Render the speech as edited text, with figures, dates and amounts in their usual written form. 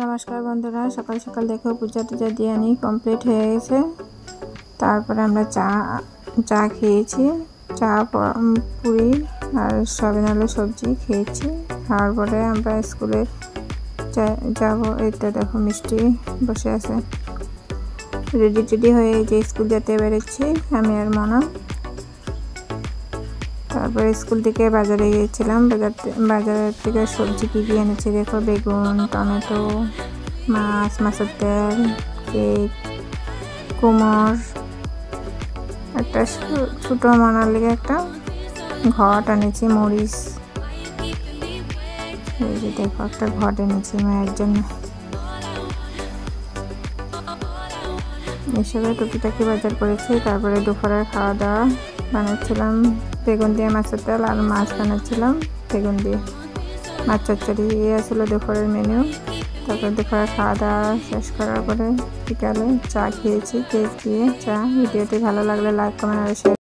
নমস্কার বন্ধুরা, সকাল সকাল দেখো পূজা টুজা দিয়ে নিই কমপ্লিট হয়ে গেছে। তারপরে আমরা চা খেয়েছি, চা পুরি আর সয়াবিন আলু সবজি খেয়েছি। খাওয়ার পরে আমরা স্কুলে যাব। এইটা দেখো মিষ্টি বসে আছে, রেডি টেডি হয়ে যে স্কুল যেতে বেরোচ্ছি আমি আর মনা। তারপরে স্কুল থেকে বাজারে গিয়েছিলাম, বাজারের থেকে সবজি কী কী এনেছি দেখো, বেগুন, টমেটো, মাছ, মাছের তেল, কেক, কুমড়, একটা ছোটো মনার লেগে একটা ঘট এনেছি, মরিচ, এই যে দেখো একটা ঘট এনেছি মায়ের জন্য। এসবে টুকিটাকি বাজার করেছি। তারপরে দুপুরের খাওয়া দাওয়া বানাচ্ছিলাম বেগুন দিয়ে মাছের তেল, আর মাছ বানাচ্ছিলাম বেগুন দিয়ে মাছ চচ্চড়ি। এই আসলে দুপুরের মেনু। তারপরে দুপুরের খাওয়া দাওয়া শেষ করার পরে বিকালে চা খেয়েছি, কেক দিয়ে চা। ভিডিওটি ভালো লাগলে লাইক, কমেন্ট আর শেয়ার।